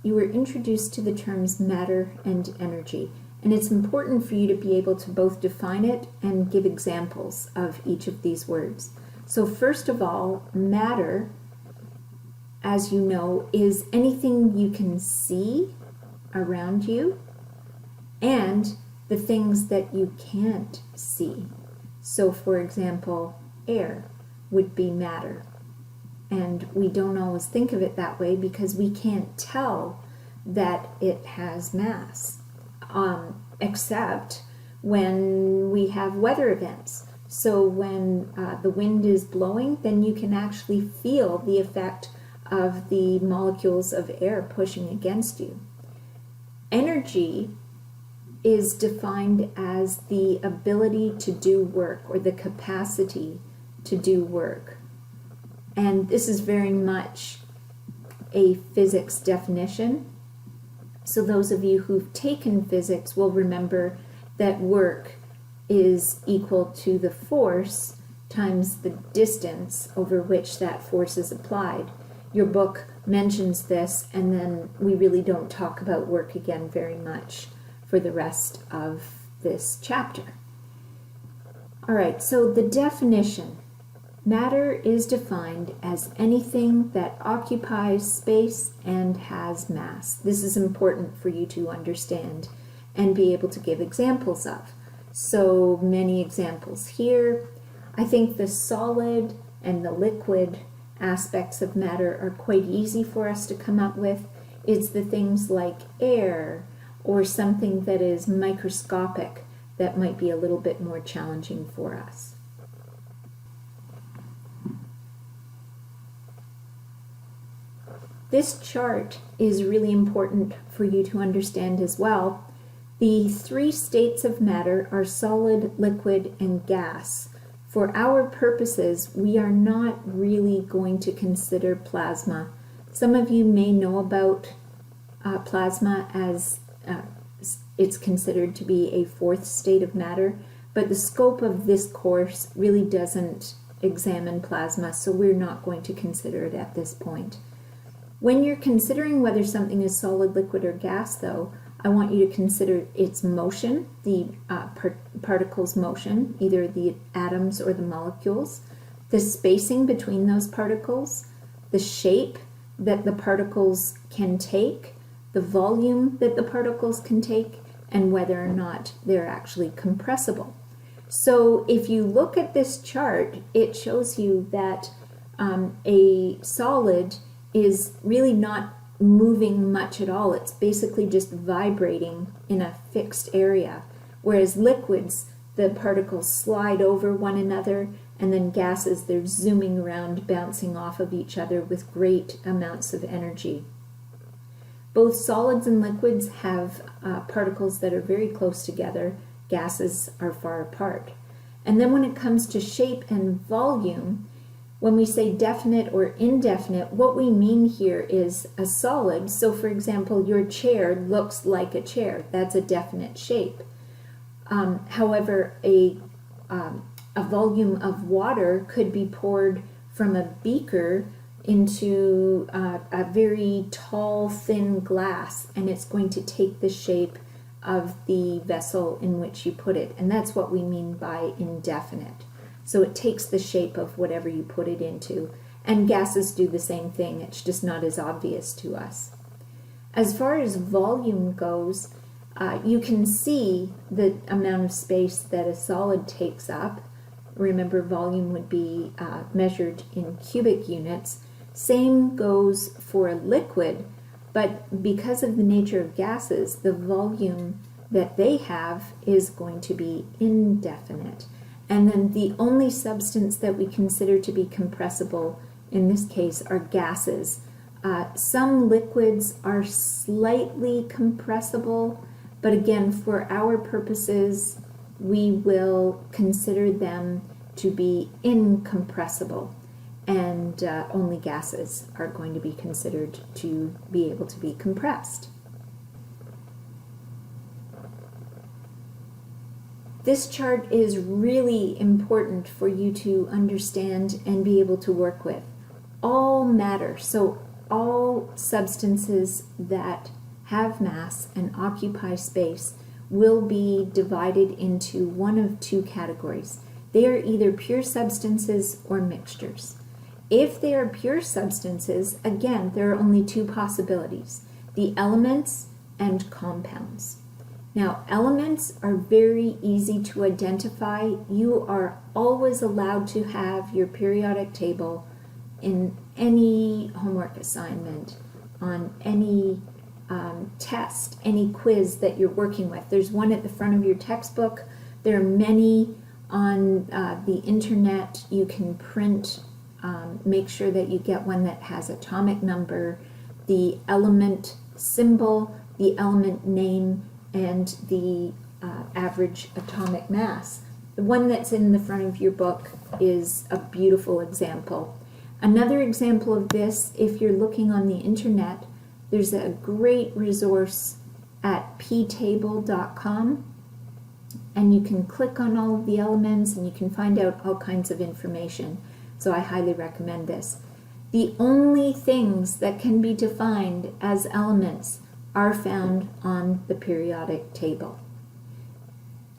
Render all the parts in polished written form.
you were introduced to the terms matter and energy, and it's important for you to be able to both define it and give examples of each of these words. So first of all, matter, as you know, is anything you can see around you and the things that you can't see. So for example, air would be matter. And we don't always think of it that way because we can't tell that it has mass, except when we have weather events. So when the wind is blowing, then you can actually feel the effect of the molecules of air pushing against you. Energy is defined as the ability to do work or the capacity to do work. And this is very much a physics definition. So those of you who've taken physics will remember that work is equal to the force times the distance over which that force is applied. Your book mentions this, and then we really don't talk about work again very much for the rest of this chapter. All right, so the definition. Matter is defined as anything that occupies space and has mass. This is important for you to understand and be able to give examples of. So many examples here. I think the solid and the liquid aspects of matter are quite easy for us to come up with. It's the things like air or something that is microscopic that might be a little bit more challenging for us. This chart is really important for you to understand as well. The three states of matter are solid, liquid, and gas. For our purposes, we are not really going to consider plasma. Some of you may know about plasma as it's considered to be a fourth state of matter, but the scope of this course really doesn't examine plasma, so we're not going to consider it at this point. When you're considering whether something is solid, liquid, or gas, though, I want you to consider its motion, the particle's motion, either the atoms or the molecules, the spacing between those particles, the shape that the particles can take, the volume that the particles can take, and whether or not they're actually compressible. So if you look at this chart, it shows you that a solid is really not moving much at all. It's basically just vibrating in a fixed area. Whereas liquids, the particles slide over one another, and then gases, they're zooming around, bouncing off of each other with great amounts of energy. Both solids and liquids have particles that are very close together. Gases are far apart. And then when it comes to shape and volume, when we say definite or indefinite, what we mean here is a solid. So for example, your chair looks like a chair. That's a definite shape. However, a volume of water could be poured from a beaker into a very tall, thin glass, and it's going to take the shape of the vessel in which you put it. And that's what we mean by indefinite. So it takes the shape of whatever you put it into. And gases do the same thing. It's just not as obvious to us. As far as volume goes, you can see the amount of space that a solid takes up. Remember, volume would be measured in cubic units. Same goes for a liquid, but because of the nature of gases, the volume that they have is going to be indefinite. And then the only substance that we consider to be compressible in this case are gases. Some liquids are slightly compressible, but again, for our purposes, we will consider them to be incompressible, and only gases are going to be considered to be able to be compressed. This chart is really important for you to understand and be able to work with. All matter, so all substances that have mass and occupy space will be divided into one of two categories. They are either pure substances or mixtures. If they are pure substances, again, there are only two possibilities: the elements and compounds. Now, elements are very easy to identify. You are always allowed to have your periodic table in any homework assignment, on any test, any quiz that you're working with. There's one at the front of your textbook. There are many on the internet. You can print, make sure that you get one that has atomic number, the element symbol, the element name, and the average atomic mass. The one that's in the front of your book is a beautiful example. Another example of this, if you're looking on the internet, there's a great resource at ptable.com, and you can click on all of the elements and you can find out all kinds of information. So I highly recommend this. The only things that can be defined as elements are found on the periodic table.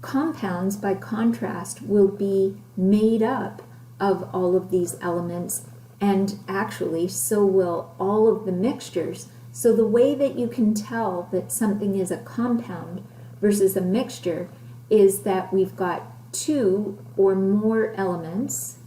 Compounds, by contrast, will be made up of all of these elements, and actually so will all of the mixtures. So the way that you can tell that something is a compound versus a mixture is that we've got two or more elements,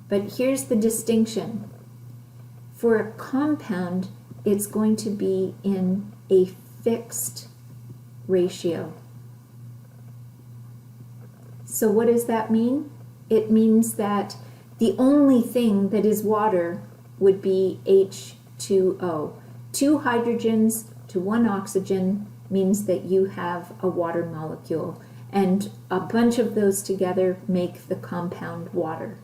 but here's the distinction. For a compound, it's going to be in a fixed ratio. So what does that mean? It means that the only thing that is water would be H2O. 2 hydrogens to 1 oxygen means that you have a water molecule, and a bunch of those together make the compound water.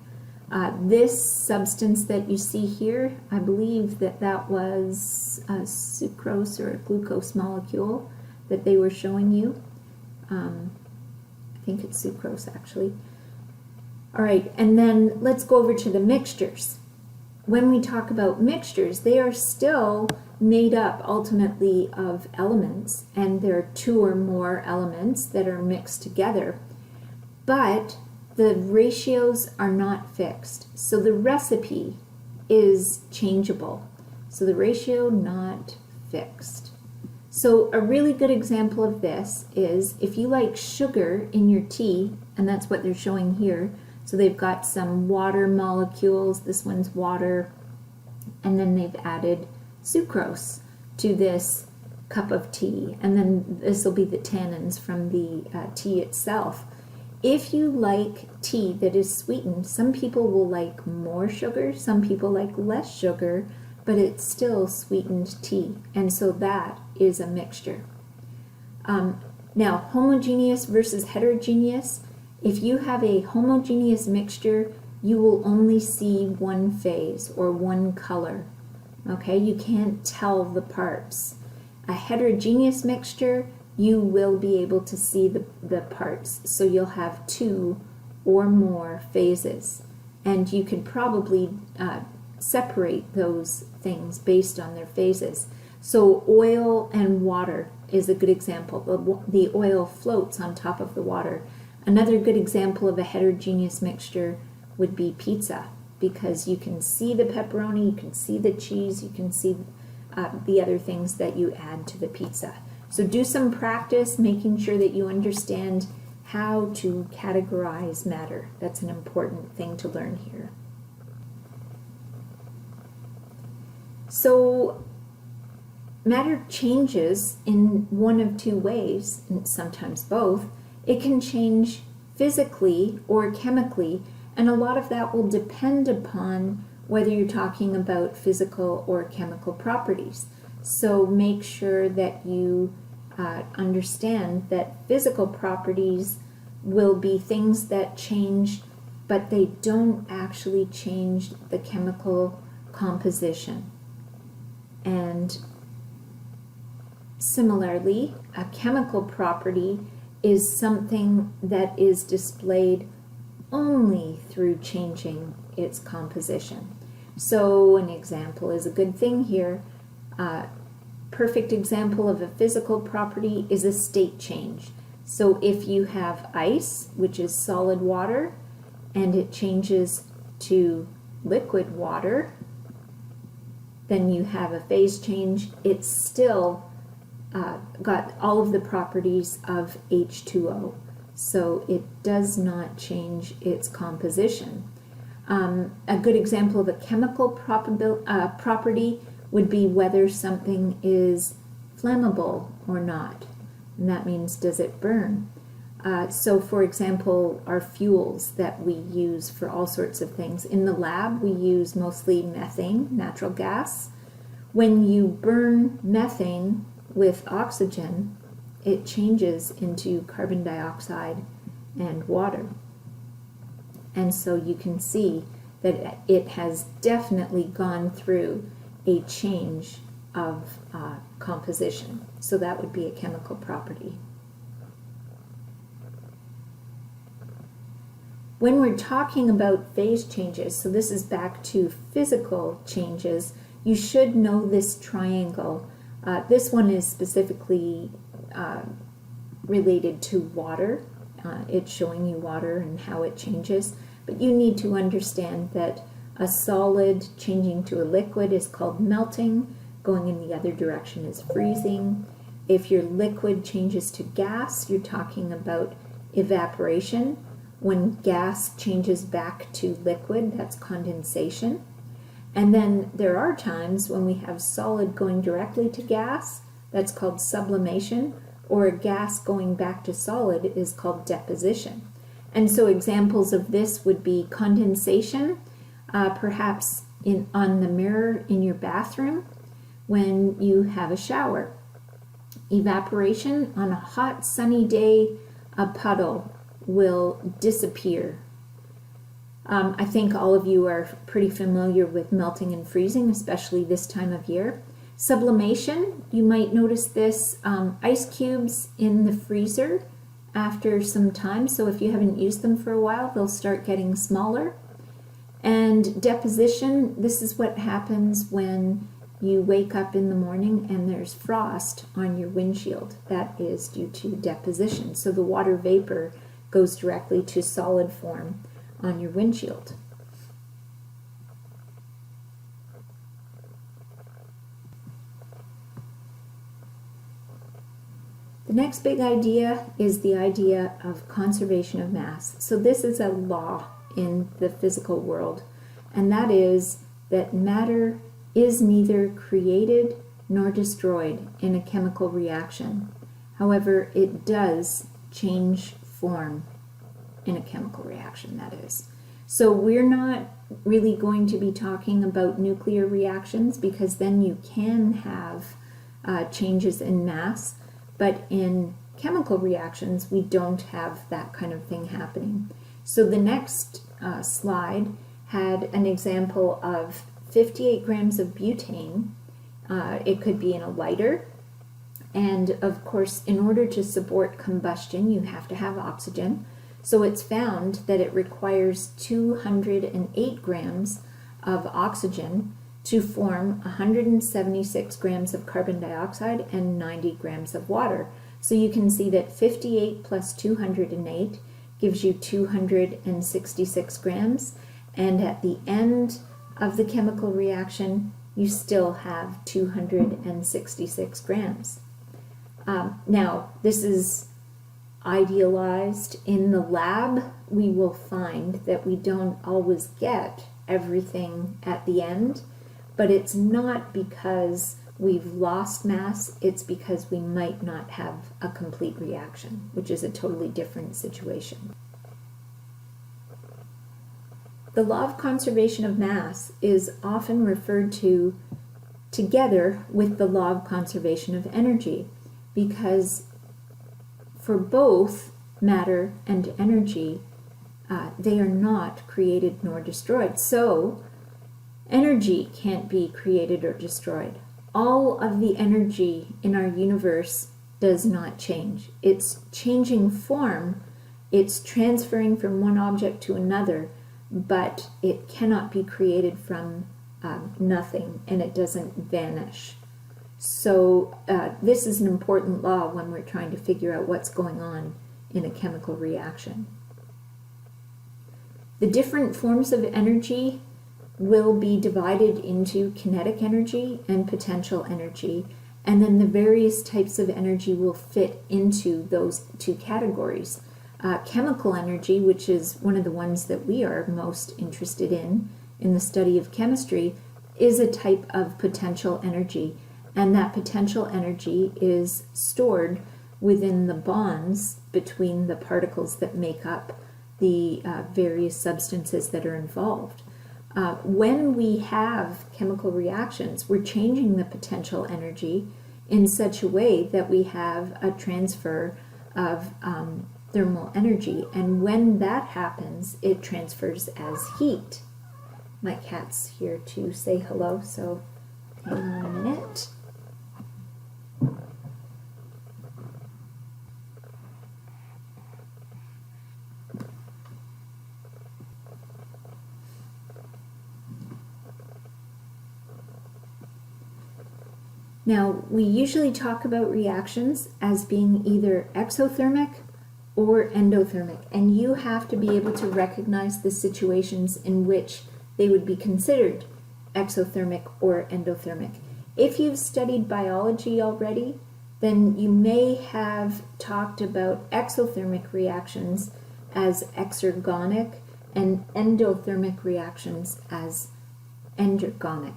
This substance that you see here, I believe that was a sucrose or a glucose molecule that they were showing you. I think it's sucrose, actually. All right, and then let's go over to the mixtures. When we talk about mixtures, they are still made up ultimately of elements, and there are 2 or more elements that are mixed together, but the ratios are not fixed. So the recipe is changeable. So the ratio not fixed. So a really good example of this is if you like sugar in your tea, and that's what they're showing here. So they've got some water molecules, this one's water, and then they've added sucrose to this cup of tea, and then this will be the tannins from the tea itself. If you like tea that is sweetened, some people will like more sugar, some people like less sugar, but it's still sweetened tea, and so that is a mixture. Now, homogeneous versus heterogeneous. If you have a homogeneous mixture, you will only see one phase or one color. Okay, you can't tell the parts. A heterogeneous mixture, you will be able to see the parts. So you'll have 2 or more phases, and you could probably separate those things based on their phases. So oil and water is a good example. The oil floats on top of the water. Another good example of a heterogeneous mixture would be pizza, because you can see the pepperoni, you can see the cheese, you can see the other things that you add to the pizza. So do some practice making sure that you understand how to categorize matter. That's an important thing to learn here. So matter changes in one of 2 ways, and sometimes both. It can change physically or chemically, and a lot of that will depend upon whether you're talking about physical or chemical properties. So make sure that you understand that physical properties will be things that change, but they don't actually change the chemical composition. And similarly, a chemical property is something that is displayed only through changing its composition. So an example is a good thing here. Perfect example of a physical property is a state change. So if you have ice, which is solid water, and it changes to liquid water, then you have a phase change. It's still got all of the properties of H2O. So it does not change its composition. A good example of a chemical property would be whether something is flammable or not. And that means, does it burn? So for example, our fuels that we use for all sorts of things. In the lab, we use mostly methane, natural gas. When you burn methane with oxygen, it changes into carbon dioxide and water. And so you can see that it has definitely gone through a change of composition. So that would be a chemical property. When we're talking about phase changes, so this is back to physical changes, you should know this triangle. This one is specifically related to water. It's showing you water and how it changes. But you need to understand that a solid changing to a liquid is called melting. Going in the other direction is freezing. If your liquid changes to gas, you're talking about evaporation. When gas changes back to liquid, that's condensation. And then there are times when we have solid going directly to gas, that's called sublimation, or a gas going back to solid is called deposition. And so examples of this would be condensation, perhaps on the mirror in your bathroom when you have a shower. Evaporation, on a hot sunny day, a puddle will disappear. I think all of you are pretty familiar with melting and freezing, especially this time of year. Sublimation, you might notice this, ice cubes in the freezer after some time. So if you haven't used them for a while, they'll start getting smaller. And deposition, this is what happens when you wake up in the morning and there's frost on your windshield. That is due to deposition. So the water vapor goes directly to solid form on your windshield. The next big idea is the idea of conservation of mass. So this is a law in the physical world, and that is that matter is neither created nor destroyed in a chemical reaction. However, it does change form in a chemical reaction, that is. So we're not really going to be talking about nuclear reactions because then you can have changes in mass, but in chemical reactions we don't have that kind of thing happening. So the next slide had an example of 58 grams of butane. It could be in a lighter, and of course in order to support combustion you have to have oxygen. So it's found that it requires 208 grams of oxygen to form 176 grams of carbon dioxide and 90 grams of water. So you can see that 58 plus 208 gives you 266 grams, and at the end of the chemical reaction you still have 266 grams. Now this is idealized. In the lab we will find that we don't always get everything at the end, but it's not because we've lost mass, it's because we might not have a complete reaction, which is a totally different situation. The law of conservation of mass is often referred to together with the law of conservation of energy, because for both matter and energy, they are not created nor destroyed. So energy can't be created or destroyed. All of the energy in our universe does not change. It's changing form It's transferring from one object to another, but it cannot be created from nothing, and it doesn't vanish. So this is an important law when we're trying to figure out what's going on in a chemical reaction. The different forms of energy will be divided into kinetic energy and potential energy, and then the various types of energy will fit into those two categories. Chemical energy, which is one of the ones that we are most interested in the study of chemistry, is a type of potential energy, and that potential energy is stored within the bonds between the particles that make up the various substances that are involved. When we have chemical reactions, we're changing the potential energy in such a way that we have a transfer of thermal energy, and when that happens, it transfers as heat. My cat's here to say hello, so hang on a minute. Now, we usually talk about reactions as being either exothermic or endothermic, and you have to be able to recognize the situations in which they would be considered exothermic or endothermic. If you've studied biology already, then you may have talked about exothermic reactions as exergonic and endothermic reactions as endergonic.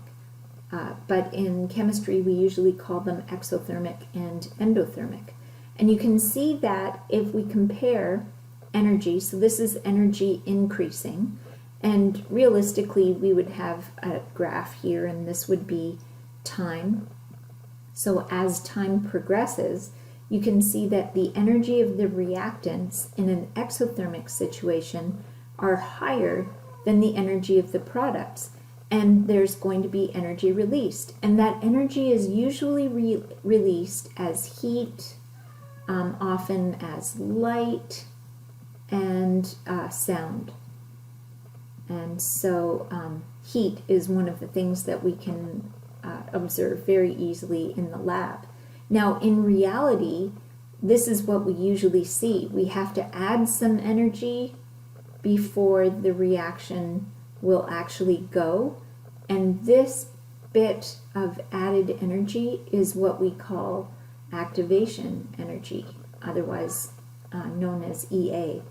But in chemistry, we usually call them exothermic and endothermic. And you can see that if we compare energy, so this is energy increasing, and realistically we would have a graph here, and this would be time. So as time progresses, you can see that the energy of the reactants in an exothermic situation are higher than the energy of the products, and there's going to be energy released, and that energy is usually released as heat, often as light and sound. And so heat is one of the things that we can observe very easily in the lab. Now, in reality, this is what we usually see. We have to add some energy before the reaction will actually go, and this bit of added energy is what we call activation energy, otherwise known as EA.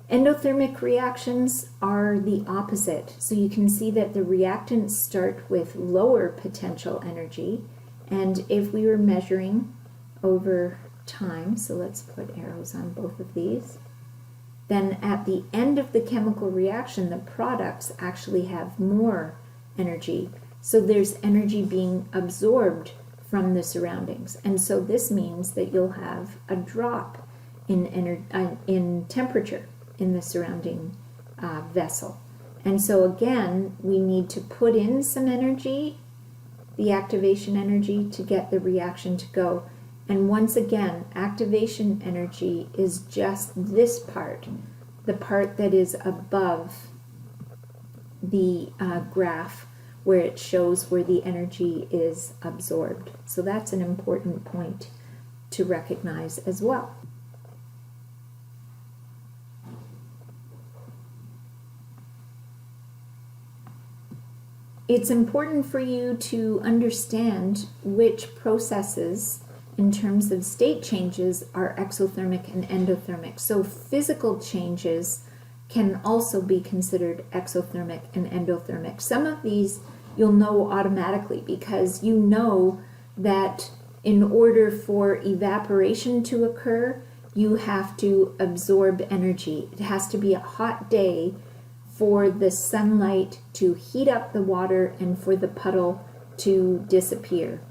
Endothermic reactions are the opposite. So you can see that the reactants start with lower potential energy, and if we were measuring over time, so let's put arrows on both of these, then at the end of the chemical reaction, the products actually have more energy. So there's energy being absorbed from the surroundings. And so this means that you'll have a drop in temperature in the surrounding vessel. And so again, we need to put in some energy, the activation energy, to get the reaction to go. And once again, activation energy is just this part, the part that is above the graph where it shows where the energy is absorbed. So that's an important point to recognize as well. It's important for you to understand which processes in terms of state changes are exothermic and endothermic. So physical changes can also be considered exothermic and endothermic. Some of these you'll know automatically because you know that in order for evaporation to occur, you have to absorb energy. It has to be a hot day for the sunlight to heat up the water and for the puddle to disappear.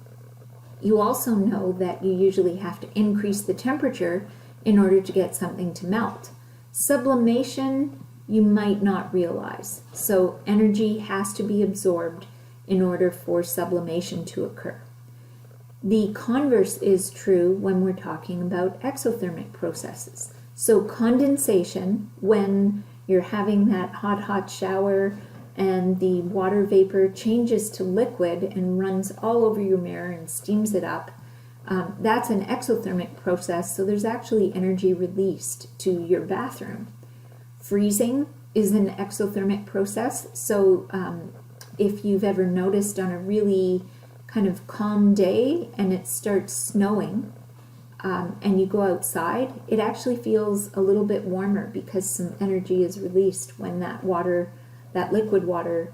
You also know that you usually have to increase the temperature in order to get something to melt. Sublimation, you might not realize. So energy has to be absorbed in order for sublimation to occur. The converse is true when we're talking about exothermic processes. So condensation, when you're having that hot shower and the water vapor changes to liquid and runs all over your mirror and steams it up, that's an exothermic process, so there's actually energy released to your bathroom. Freezing is an exothermic process, so if you've ever noticed on a really kind of calm day and it starts snowing, and you go outside, it actually feels a little bit warmer because some energy is released when that liquid water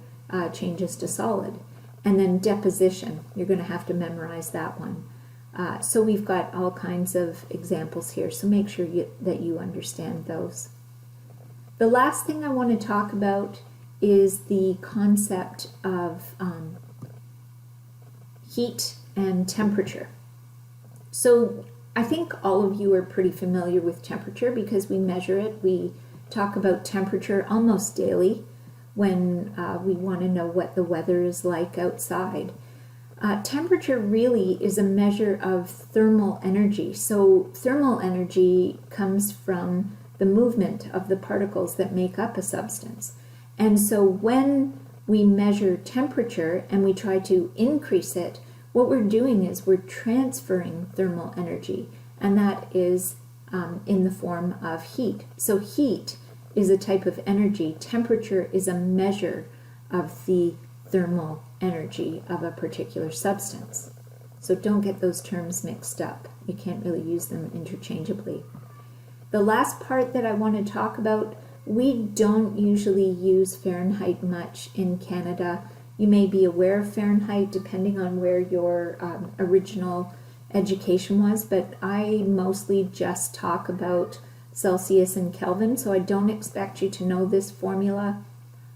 changes to solid. And then deposition, you're going to have to memorize that one. So we've got all kinds of examples here, so make sure that you understand those. The last thing I want to talk about is the concept of heat and temperature. So I think all of you are pretty familiar with temperature because we measure it. We talk about temperature almost daily when we want to know what the weather is like outside. Temperature really is a measure of thermal energy. So thermal energy comes from the movement of the particles that make up a substance. And so when we measure temperature and we try to increase it, what we're doing is we're transferring thermal energy, and that is in the form of heat. So heat is a type of energy. Temperature is a measure of the thermal energy of a particular substance. So don't get those terms mixed up. You can't really use them interchangeably. The last part that I want to talk about, we don't usually use Fahrenheit much in Canada. You may be aware of Fahrenheit depending on where your original education was, but I mostly just talk about Celsius and Kelvin, so I don't expect you to know this formula.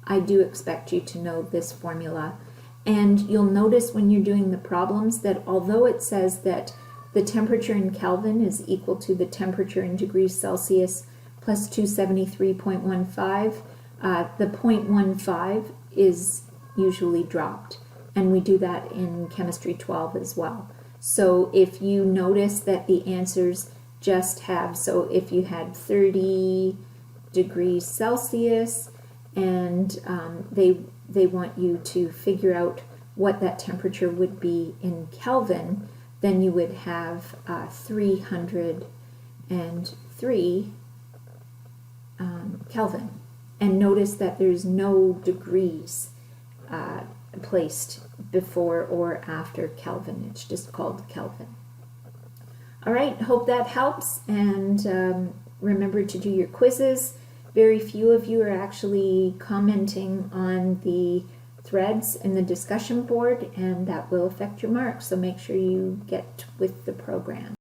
I do expect you to know this formula. And you'll notice when you're doing the problems that although it says that the temperature in Kelvin is equal to the temperature in degrees Celsius plus 273.15, the 0.15 is usually dropped. And we do that in Chemistry 12 as well. So if you notice that the answers just have, so if you had 30 degrees Celsius and they want you to figure out what that temperature would be in Kelvin, then you would have 303 Kelvin. And notice that there's no degrees placed before or after Kelvin. It's just called Kelvin. All right, hope that helps, and remember to do your quizzes. Very few of you are actually commenting on the threads in the discussion board, and that will affect your marks, so make sure you get with the program.